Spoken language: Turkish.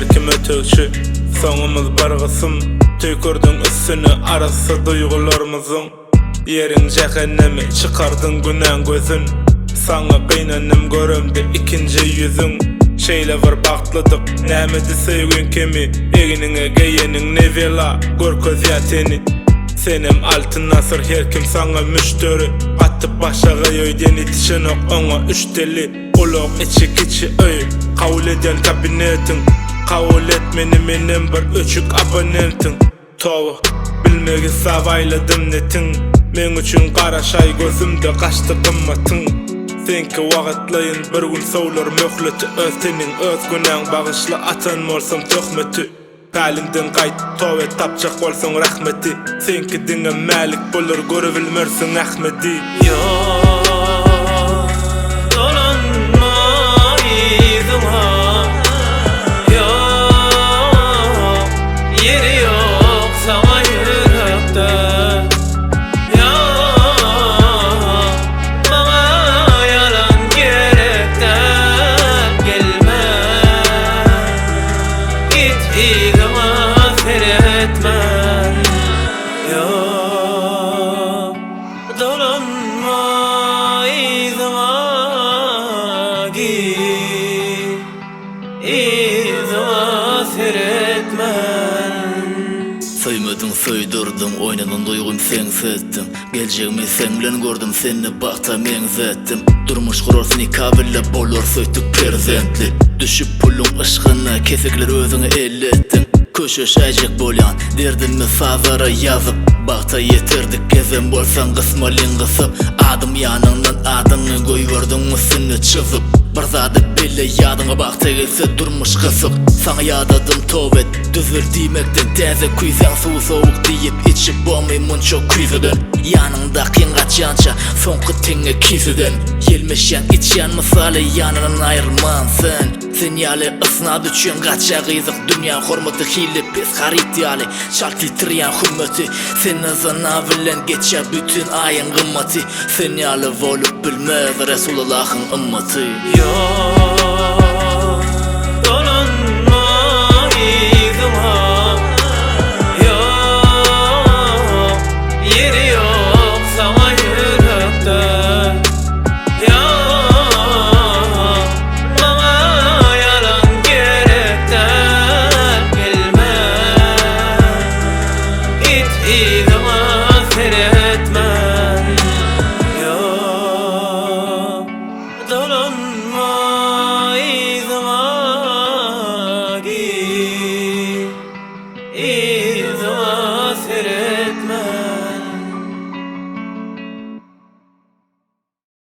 herkim ötökçü. Soňumyz bargysym, tüýkürdüň üstüne arasy duýgularymyzyň. Yerin jehennemi çıkardyň günen gözün. Saňa gynanyp görümdi ikinji ýüzüň. Şeýle bir bagtlydyk, nämedi söýgün kemi, eginiňe geýeniň nevela, görköz ýateni. Senem altyn nasır herkim saňa müşteri, atyp başaga ýöýden itişenok oňa üçdeli. Ulak içi kiçi öý, kabul eden kabinetiň, kabul etmeni menen bir öçük abonentiň. Towa, bilmegi sabaýladym netiň, men üçin gara şaý gözümde gaçdy gymmatyň. Senki wagtlaýyn bir gün sowlar möhleti, öz teniň öz günen bagyşla atan bolsaň töhmeti. Halinden gaýt, towa tapjak bolsaň rahmeti. Senki diňe mälik bolar görebilmersiň Ahmedi. Söýmedin, söýdürdüm, oynadın duýgum sen setdim. Geljegimi sen bilen gördüm, seni bakta men zetdim. Durmuş gurursun ikabille bolor söýtük prezentli. Düşüp pulun ışgına kesekler özüňe ellettin. Köşe şaýjak bolýan, derdimmi sazara ýazyp. Bakta yetirdik, gezen bolsan gysmalyn gysyp. Adym ýanyňdan adyny goýberdiň üstüne çyzyp. Bir zady bile ýadyňa bakta gelse durmuş gysyk. Saňa ýadadym towet, düzür diýmekden täze kuýsan suw sowuk diýip içip bolmaýmyn çok küýseden. Ýanynda kyn gaçýança soňky teňe kiseden. Ýelmeşýän içýän misaly ýanyndan aýrylman sen. Sen ýaly ysnap üçin gaçýa gyzyk dünýä hormaty hili pes harit ýaly şalty tirýän hürmeti. Sen azana bilen geçýä bütün aýyň gymmaty. Sen ýaly bolup bilmez Resulullahyň ymmaty. Dolanma izma